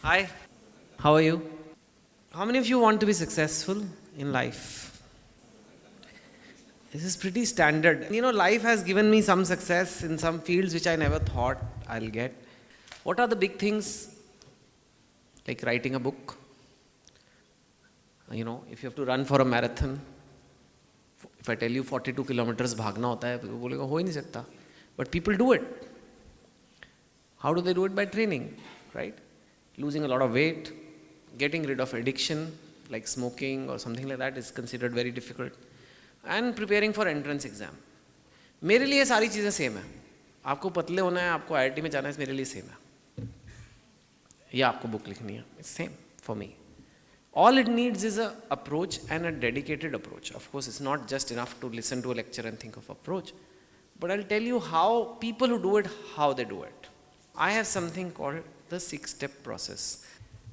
Hi, how are you? How many of you want to be successful in life? This is pretty standard. Life has given me some success in some fields which I never thought I'll get. What are the big things? Like writing a book. If you have to run for a marathon, if I tell you 42 kilometers भागना होता है, तो बोलेगा हो ही नहीं सकता. But people do it. How do they do it? By training, right? Losing a lot of weight, getting rid of addiction like smoking or something like that is considered very difficult, and preparing for entrance exam. मेरे लिए सारी चीज़ें same है. आपको पतले होना है, आपको IIT में जाना है, मेरे लिए सेम है. या आपको बुक लिखनी है, it's same for me. All it needs is a approach and a dedicated approach. Of course, it's not just enough to listen to a lecture and think of approach, but I'll tell you how people who do it, how they do it. I have something called the 6-step process.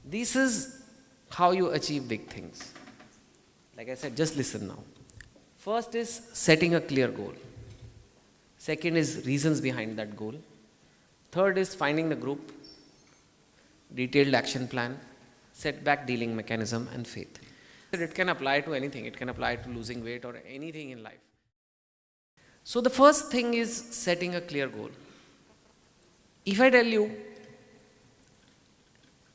This is how you achieve big things. Like I said, just listen now. First is setting a clear goal. Second is reasons behind that goal. Third is finding the group, detailed action plan, setback dealing mechanism, and faith. It can apply to anything. It can apply to losing weight or anything in life. So the first thing is setting a clear goal. If I tell you,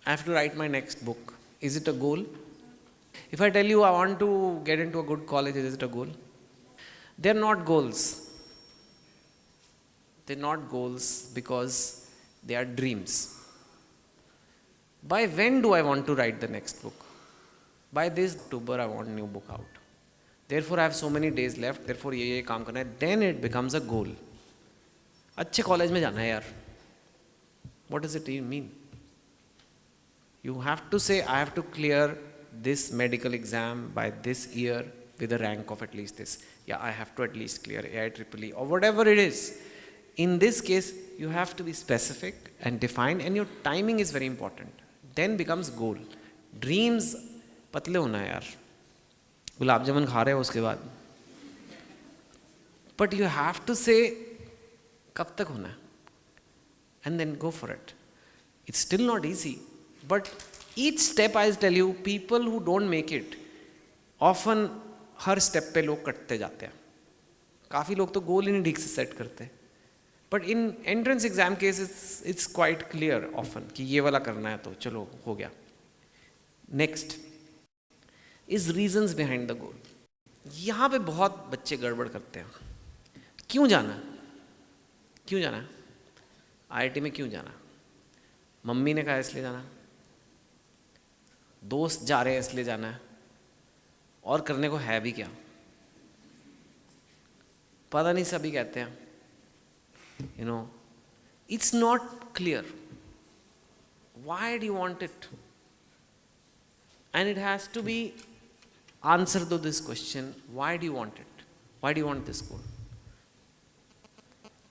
I have to write my next book, is it a goal? If I tell you I want to get into a good college, is it a goal? They're not goals. They're not goals because they are dreams. By when do I want to write the next book? By this October I want a new book out. Therefore I have so many days left, therefore ये काम करना है. Then it becomes a goal. अच्छे college में जाना है यार. What does it even mean? You have to say, I have to clear this medical exam by this year with a rank of at least this. Yeah, I have to at least clear AIEEE or whatever it is. In this case, you have to be specific and defined, and your timing is very important. Then becomes goal. Dreams, पतले होना है यार. गुलाब जामुन खा रहे हो उसके बाद. But you have to say, कब तक होना है? And then go for it. It's still not easy. But each step I tell you, people who don't make it, often her step पे लोग कटते जाते हैं. काफ़ी लोग तो गोल ही नहीं ठीक से सेट करते. But in entrance exam cases, it's quite clear often कि ये वाला करना है तो चलो हो गया. Next is reasons behind the goal. यहाँ पे बहुत बच्चे गड़बड़ करते हैं. क्यों जाना है? क्यों जाना है? IIT में क्यों जाना? मम्मी ने कहा इसलिए जाना, दोस्त जा रहे हैं इसलिए जाना है, और करने को है भी क्या? पता नहीं, सभी कहते हैं. It's not clear. Why do you want it? And it has to be answer to this question, why do you want it? Why do you want this goal?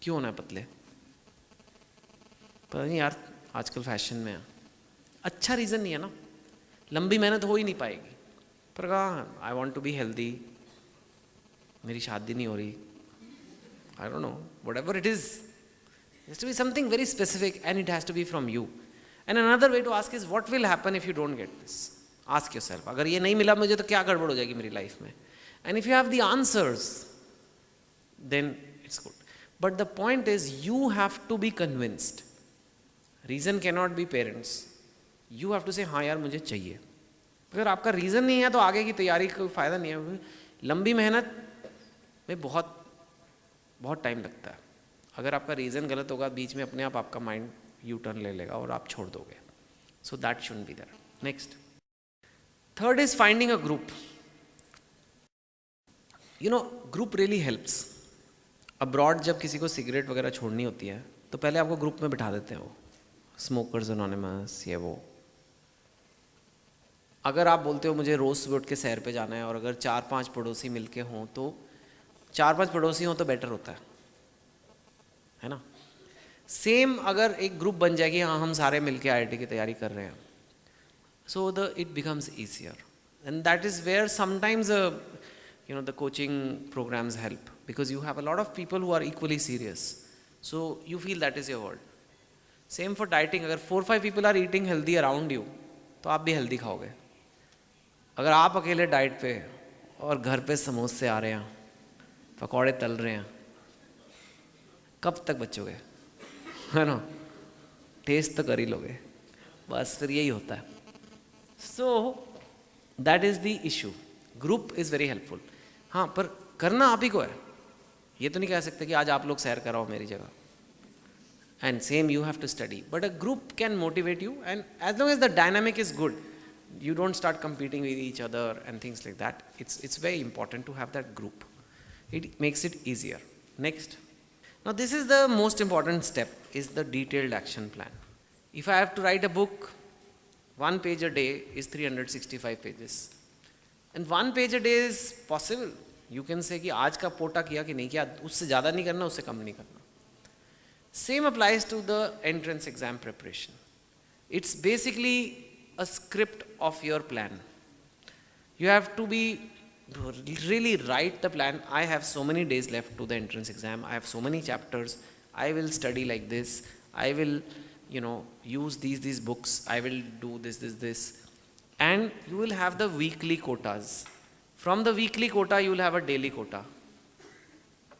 क्यों होना है पतले? पता नहीं यार, आजकल फैशन में है. अच्छा रीज़न नहीं है ना. लंबी मेहनत हो ही नहीं पाएगी. पर कहा I want to be healthy, मेरी शादी नहीं हो रही, I don't know, whatever it is. It has to be something very specific, and it has to be from you. And another way to ask is, what will happen if you don't get this? Ask yourself, अगर ये नहीं मिला मुझे तो क्या गड़बड़ हो जाएगी मेरी लाइफ में? And if you have the answers, then it's good. But the point is, you have to be convinced. Reason cannot be parents. You have to say, हाँ यार मुझे चाहिए. अगर आपका रीज़न नहीं है तो आगे की तैयारी का कोई फ़ायदा नहीं है. लंबी मेहनत में बहुत टाइम लगता है. अगर आपका रीज़न गलत होगा, बीच में अपने आप आपका माइंड यू टर्न ले लेगा और आप छोड़ दोगे. So that shouldn't be there. Next, third is finding a group. Group really helps. Abroad जब किसी को सिगरेट वगैरह छोड़नी होती है तो पहले आपको ग्रुप में बिठा देते हैं, वो स्मोकर्स एनोनिमस, ये वो. अगर आप बोलते हो मुझे रोज़ सुबह उठ के सैर पे जाना है, और अगर 4-5 पड़ोसी मिलके हों तो 4-5 पड़ोसी हों तो बेटर होता है ना. सेम अगर एक ग्रुप बन जाएगी, हाँ हम सारे मिलके IIT की तैयारी कर रहे हैं, so it becomes easier. And that is where sometimes the coaching programs help, because you have a lot of people who are equally serious, so you feel that is your world. Same for dieting. अगर 4-5 people are eating healthy around you तो आप भी healthy खाओगे. अगर आप अकेले diet पे और घर पे समोसे आ रहे हैं, पकौड़े तल रहे हैं, कब तक बचोगे? है ना, टेस्ट तो कर ही लोगे. बस फिर यही होता है. So that is the issue. Group is very helpful. हाँ, पर करना आप ही को है. ये तो नहीं कह सकते कि आज आप लोग सैर कराओ मेरी जगह, and same you have to study, but a group can motivate you, and as long as the dynamic is good, you don't start competing with each other and things like that. It's very important to have that group. It makes it easier. Next, now this is the most important step, is the detailed action plan. If I have to write a book, 1 page a day is 365 pages, and 1 page a day is possible. You can say कि आज का पोटा किया कि नहीं किया, उससे ज़्यादा नहीं करना, उससे कम नहीं करना. Same applies to the entrance exam preparation. It's basically a script of your plan. You have to be really write the plan. I have so many days left to the entrance exam. I have so many chapters. I will study like this. I will, use these books. I will do this. And you will have the weekly quotas. From the weekly quota, you will have a daily quota.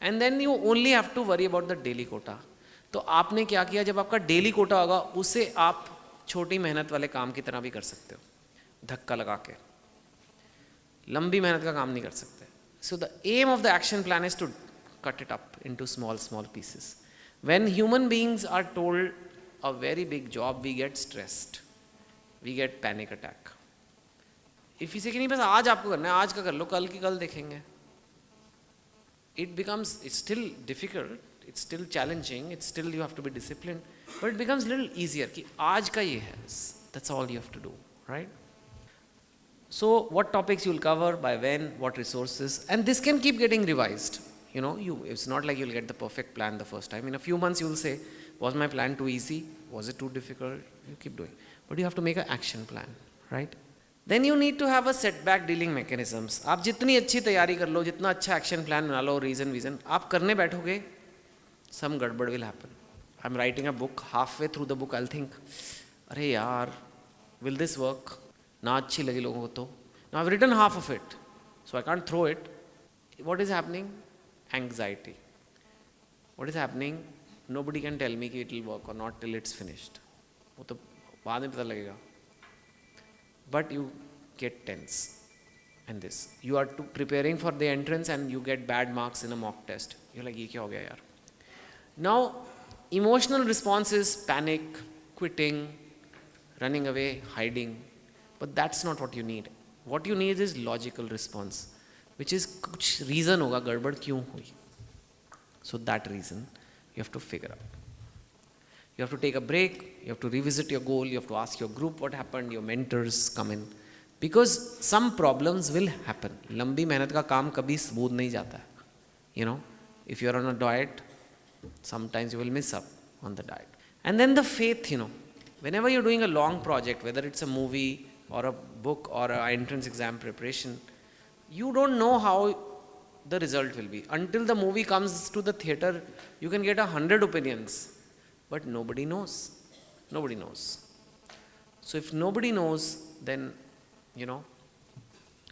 And then you only have to worry about the daily quota. तो आपने क्या किया, जब आपका daily Kota होगा उसे आप छोटी मेहनत वाले काम की तरह भी कर सकते हो, धक्का लगा के. लंबी मेहनत का काम नहीं कर सकते. So the aim of the action plan is to cut it up into small pieces. When human beings are told a very big job, we get stressed, we get panic attack. If you say कि नहीं बस आज आपको करना है, आज का कर लो, कल की कल देखेंगे, it becomes, it's still difficult, it's still challenging, it's still you have to be disciplined, but it becomes a little easier कि आज का ये है, that's all you have to do, right? So what topics you'll cover, by when, what resources, and this can keep getting revised. It's not like you'll get the perfect plan the first time. In a few months you'll say, was my plan too easy, was it too difficult? You keep doing, but you have to make an action plan, right? Then you need to have a setback dealing mechanisms. आप जितनी अच्छी तैयारी कर लो, जितना अच्छा action plan बना लो, reason आप करने बैठोगे, some गड़बड़ will happen. I'm writing a book, halfway through the book I'll think, अरे यार, will this work? ना अच्छी लगी लोगों को तो. Now I've written half of it, so I can't throw it. What is happening? Anxiety. What is happening? Nobody can tell me कि it will work or not till it's finished. वो तो बाद में पता लगेगा. But you get tense, and this you are preparing for the entrance and you get bad marks in a mock test. You're like, ये क्या हो गया यार? Now emotional response is panic, quitting, running away, hiding, but that's not what you need. What you need is logical response, which is कुछ reason होगा गड़बड़ क्यों हुई. So that reason you have to figure out. You have to take a break, you have to revisit your goal, you have to ask your group what happened, your mentors come in, because some problems will happen. लंबी मेहनत का काम कभी smooth नहीं जाता है. If you are on a diet, sometimes you will miss up on the diet. And then the faith, whenever you're doing a long project, whether it's a movie or a book or an entrance exam preparation, you don't know how the result will be. Until the movie comes to the theater, you can get 100 opinions. But nobody knows. Nobody knows. So if nobody knows, then,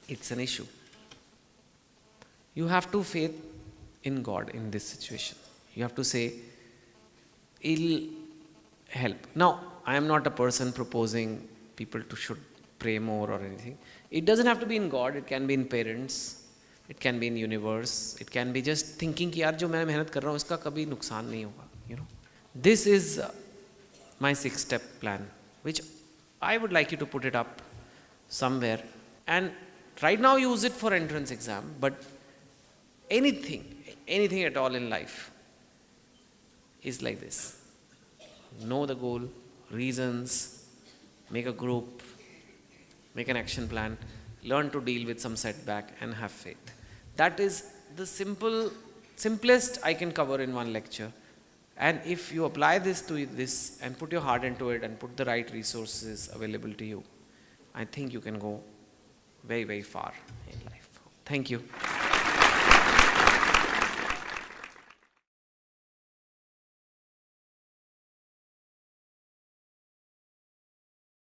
it's an issue. You have to faith in God in this situation. You have to say, He'll help. Now, I am not a person proposing people should pray more or anything. It doesn't have to be in God. It can be in parents. It can be in universe. It can be just thinking कि यार जो मैं मेहनत कर रहा हूँ इसका कभी नुकसान नहीं होगा. This is my 6-step plan, which I would like you to put it up somewhere. And right now use it for entrance exam, but anything at all in life is like this. Know the goal, reasons, make a group, make an action plan, learn to deal with some setback, and have faith. That is the simplest I can cover in one lecture. And if you apply this and put your heart into it and put the right resources available to you, I think you can go very, very far in life. Thank you.